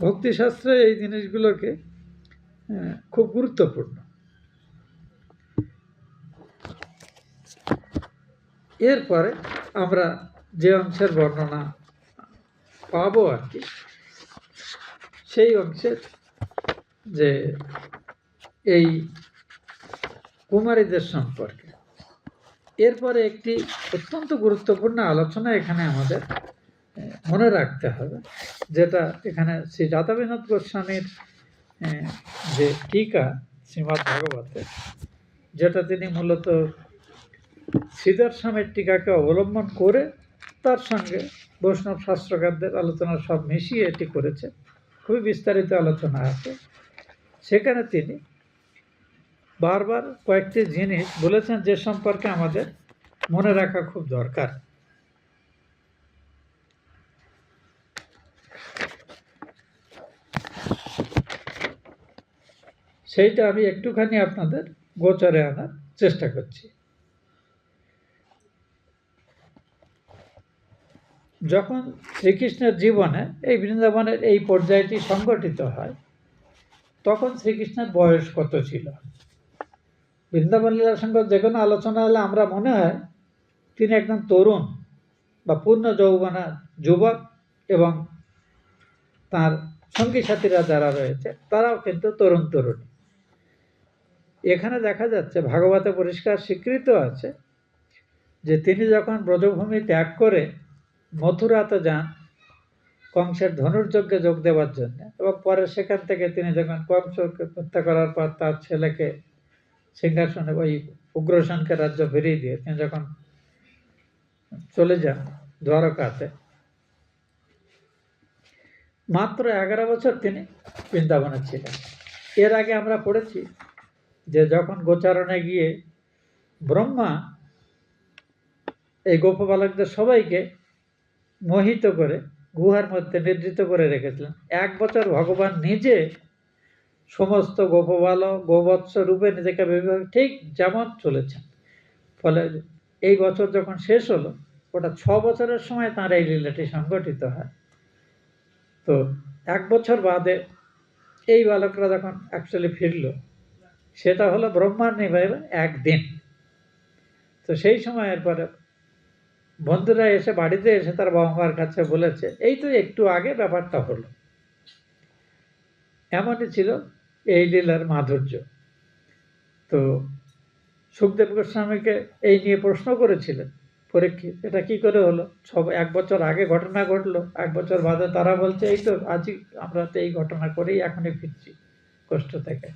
ভক্তিশাস্ত্রে এই জিনিসগুলোকে খুব গুরুত্বপূর্ণ। এরপরে আমরা যে অংশের বর্ণনা পাবো আর কি, সেই অংশের যে এই কুমারীদের সম্পর্কে। এরপরে একটি অত্যন্ত গুরুত্বপূর্ণ আলোচনা এখানে আমাদের মনে রাখতে হবে, যেটা এখানে শ্রী রাধা বিনোদ গোস্বামীর যে টিকা শ্রীমদ্ ভাগবতে, যেটা তিনি মূলত শ্রীধর স্বামীর টিকাকে অবলম্বন করে তার সঙ্গে বৈষ্ণব শাস্ত্রকারদের আলোচনা সব মিশিয়ে এটি করেছে। খুবই বিস্তারিত আলোচনা আছে সেখানে। তিনি বারবার কয়েকটি জিনিস বলেছেন যে সম্পর্কে আমাদের মনে রাখা খুব দরকার। সেইটা আমি একটুখানি আপনাদের গোচরে আনার চেষ্টা করছি। যখন শ্রীকৃষ্ণের জীবনে এই বৃন্দাবনের এই পর্যায়টি সংগঠিত হয়, তখন শ্রীকৃষ্ণের বয়স কত ছিল? বৃন্দাবন লীলার সঙ্গে যে কোনো আলোচনা হলে আমরা মনে হয় তিনি একদম তরুণ বা পূর্ণ যৌবনা যুবক, এবং তার সঙ্গী সাথীরা যারা রয়েছে তারাও কিন্তু তরুণ তরুণী। এখানে দেখা যাচ্ছে ভাগবতে পরিষ্কার স্বীকৃত আছে যে তিনি যখন ব্রজভূমি ত্যাগ করে মথুরাতে যান কংসের ধনুর্যজ্ঞে যোগ দেওয়ার জন্য, এবং পরে সেখান থেকে তিনি যখন কংসকে হত্যা করার পর তার ছেলেকে সিংহাসনে ওই উগ্রসেনকে রাজ্য ফিরিয়ে দিয়ে তিনি যখন চলে যান দ্বারকাতে, মাত্র 11 বছর তিনি বৃন্দাবনে ছিলেন। এর আগে আমরা পড়েছি যে যখন গোচারণে গিয়ে ব্রহ্মা এই গোপবালকদের সবাইকে মোহিত করে গুহার মধ্যে নিদ্রিত করে রেখেছিলেন, 1 বছর ভগবান নিজে সমস্ত গোপবালক গোবৎস রূপে নিজেকে ঠিক যেমন চলেছেন। ফলে এই বছর যখন শেষ হলো, ওটা 6 বছরের সময় তাঁর এই লীলাটি সংগঠিত হয়। তো 1 বছর বাদে এই বালকরা যখন অ্যাকচুয়ালি ফিরল, সেটা হলো ব্রহ্মার নিবাইবে 1 দিন। তো সেই সময়ের পরে বন্ধুরা এসে বাড়িতে এসে তার বাবা মার কাছে বলেছে এই তো একটু আগে ব্যাপারটা হলো। এমনই ছিল এই লীলার মাধুর্য। তো সুখদেব গোস্বামীকে এই নিয়ে প্রশ্ন করেছিলেন পরীক্ষিত, এটা কি করে হলো? 1 বছর আগে ঘটনা ঘটলো, 1 বছর বাদে তারা বলছে এই তো আজই আমরা তো এই ঘটনা করেই এখনই ফিরছি কষ্ট থেকে।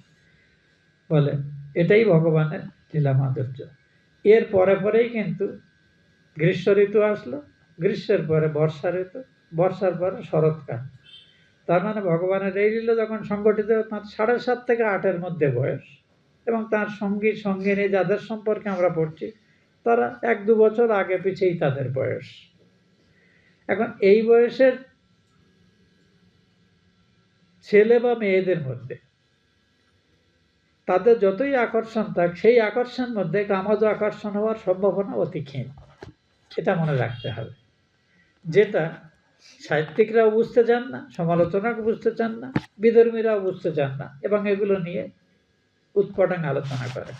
বলে এটাই ভগবানের লীলা মাধুর্য। এর পরে পরেই কিন্তু গ্রীষ্ম ঋতু আসলো, গ্রীষ্মের পরে বর্ষা ঋতু, বর্ষার পরে শরৎকাল। তার মানে ভগবানের এই লীলা যখন সংগঠিত, তাঁর 7.5 থেকে 8-এর মধ্যে বয়স, এবং তার সঙ্গী সঙ্গিনী যাদের সম্পর্কে আমরা পড়ছি তারা 1-2 বছর আগে পিছেই তাদের বয়স। এখন এই বয়সের ছেলে বা মেয়েদের মধ্যে তাদের যতই আকর্ষণ থাক, সেই আকর্ষণ মধ্যে কামজ আকর্ষণ হওয়ার সম্ভাবনা অতি ক্ষীণ। এটা মনে রাখতে হবে, যেটা সাহিত্যিকরাও বুঝতে চান না, সমালোচনাকে বুঝতে চান না, বিধর্মীরাও বুঝতে চান না, এবং এগুলো নিয়ে উৎপটাং আলোচনা করে।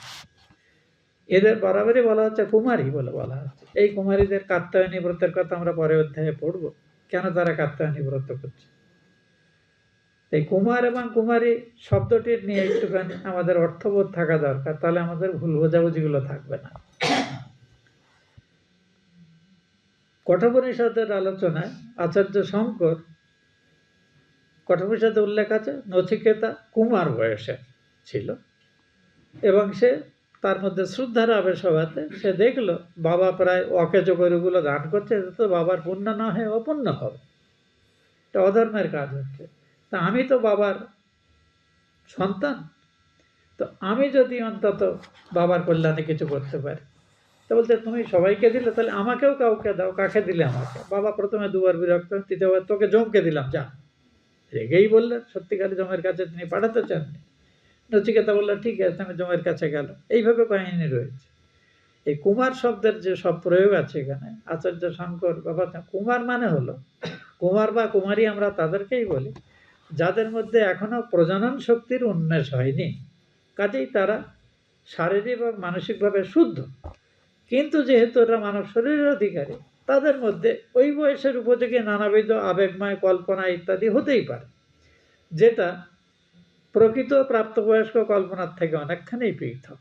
এদের বরাবরই বলা হচ্ছে কুমারী বলে বলা হচ্ছে। এই কুমারীদের কাত্যায়নী ব্রতের কথা আমরা পরে অধ্যায়ে পড়ব, কেন তারা কাত্যায়নী ব্রত করছে। এই কুমার এবং কুমারী শব্দটির নিয়ে একটুখানি আমাদের অর্থবোধ থাকা দরকার, তাহলে আমাদের ভুল বোঝাবুঝিগুলো থাকবে না। কঠোপনিষদের আলোচনায় আচার্য শঙ্কর কঠোপনিষদে উল্লেখ আছে নচিকেতা কুমার বয়সে ছিল, এবং সে তার মধ্যে শ্রদ্ধার আবেশ হওয়াতে সে দেখলো বাবা প্রায় অকেজ গরুগুলো দান করছে, এটা তো বাবার পুণ্য না হয়ে অপুণ্য হবে, এটা অধর্মের কাজ হচ্ছে। তা আমি তো বাবার সন্তান, তো আমি যদি অন্তত বাবার কল্যাণে কিছু করতে পারি। তো বলতে তুমি সবাইকে দিলে, তাহলে আমাকেও কাউকে দাও। কাকে দিলে? আমাকে। বাবা প্রথমে 2 বার বিরক্ত, তৃতীয়বার তোকে জমকে দিলাম, যা। রেগেই বললেন, সত্যিকারে জমের কাছে তিনি পাঠাতে চাননি। নচিকেতা বলল ঠিক আছে, আমি জমের কাছে গেল। এইভাবে কাহিনী রয়েছে। এই কুমার শব্দের যে সব প্রয়োগ আছে এখানে, আচার্য শঙ্কর ব্যাপারটা, কুমার মানে হলো কুমার বা কুমারী আমরা তাদেরকেই বলি যাদের মধ্যে এখনো প্রজনন শক্তির উন্মেষ হয়নি, কাজেই তারা শারীরিক এবং মানসিকভাবে শুদ্ধ, কিন্তু যেহেতু এরা মানব শরীরের অধিকারী, তাদের মধ্যে ওই বয়সের উপযোগী নানাবিধ আবেগময় কল্পনা ইত্যাদি হতেই পারে। যেটা প্রকৃত প্রাপ্তবয়স্ক কল্পনার থেকে অনেকখানি পৃথক।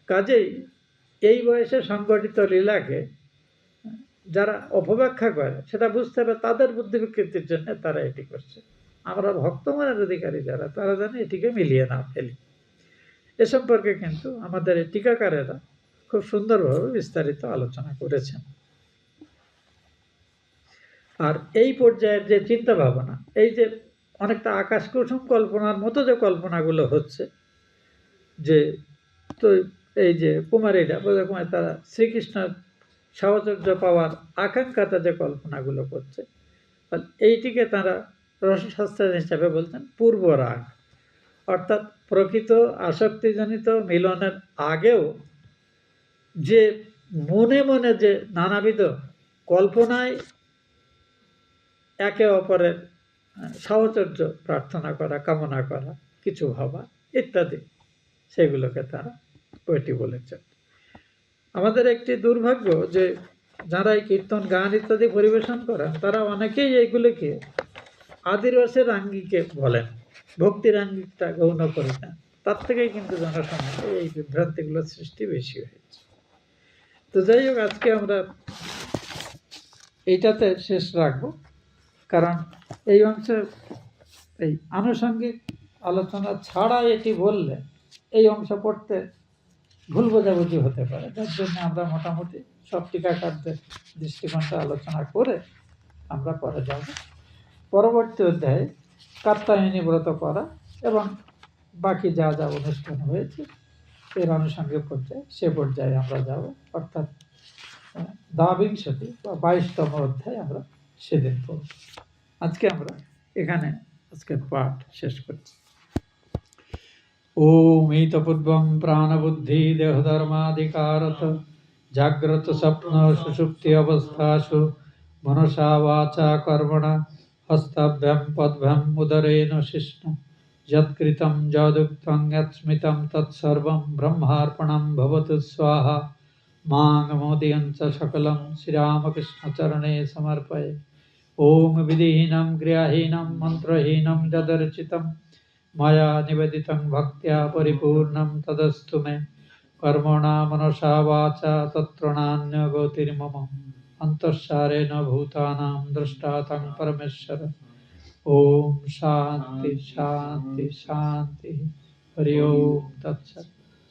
কাজেই এই বয়সে সংগঠিত লীলাকে যারা অপব্যাখ্যা করে সেটা বুঝতে হবে তাদের বুদ্ধি বিকৃতির জন্য তারা এটি করছে। আমরা ভক্তমনের অধিকারী যারা, তারা যেন এটিকে মিলিয়ে না ফেলি। এ সম্পর্কে কিন্তু আমাদের এই টিকাকারেরা খুব সুন্দরভাবে বিস্তারিত আলোচনা করেছেন। আর এই পর্যায়ের যে চিন্তা ভাবনা, এই যে অনেকটা আকাশ কুসুম কল্পনার মতো যে কল্পনাগুলো হচ্ছে, যে তো এই যে কুমারীরা বোধহয় তারা শ্রীকৃষ্ণের সাহচর্য পাওয়ার আকাঙ্ক্ষাতে যে কল্পনাগুলো করছে, এইটিকে তারা রসশাস্ত্রের হিসাবে বলছেন পূর্ব রাগ। অর্থাৎ প্রকৃত আসক্তিজনিত মিলনের আগেও যে মনে মনে যে নানাবিধ কল্পনায় একে অপরের সাহচর্য প্রার্থনা করা, কামনা করা, কিছু ভাবা ইত্যাদি, সেগুলোকে তারা ওইটি বলেছেন। আমাদের একটি দুর্ভাগ্য যে যারা এই কীর্তন গান ইত্যাদি পরিবেশন করেন তারা অনেকেই এইগুলিকে আদিরসের আঙ্গিকে বলেন, ভক্তির আঙ্গিকটা গৌণ করে দেন। তার থেকেই কিন্তু জনসমাজে এই বিভ্রান্তিগুলোর সৃষ্টি বেশি হয়েছে। তো যাই হোক, আজকে আমরা এইটাতে শেষ রাখবো, কারণ এই অংশের এই আনুষঙ্গিক আলোচনা ছাড়া এটি বললে এই অংশ পড়তে ভুল বোঝাবুঝি হতে পারে। যার জন্য আমরা মোটামুটি সব টিকাকারদের দৃষ্টিকোণটা আলোচনা করে আমরা পরে যাব। পরবর্তী অধ্যায়ে কাত্যায়নী ব্রত করা এবং বাকি যা যা অনুষ্ঠান হয়েছে এর আনুষঙ্গিক পর্যায়ে, সে পর্যায়ে আমরা যাব, অর্থাৎ দ্বাবিংশতি বা 22তম অধ্যায় আমরা সেদিন পড়ব। আজকে আমরা এখানে আজকের পাঠ শেষ করছি। ওম ইতপূর্বং প্রাণবুদ্ধি দেহধর্মাধিকারত জাগ্রত স্বপ্ন সুষুপ্তি অবস্থাসু মনসা বাচা কর্মণা হস্তাভ্যাম পদ্ভ্যাম উদরেণ শিষ্ণ যৎকৃতং যদুক্তং যৎস্মৃতং তৎসর্বং ব্রহ্মার্পণং ভবতু স্বাহা। মাং মোদয়ং চ সকলং শ্রীরামকৃষ্ণচরণে সমর্পয়ে। ওম বিধিহীनं ক্রিয়াহীनं মন্ত্রহীनं যদর্চিतं ময়া নিবেদিतं ভক্त्या পরিপূর্ণं তদস্তু মে। কর্মণা মনসা বাচা তত্রণান্যগতির্মম অন্তঃসারেণ ভূতানাং দ্রষ্টাतं পরমেশ্বর। ওম শান্তি শান্তি শান্তি। হরি ওম তৎসৎ।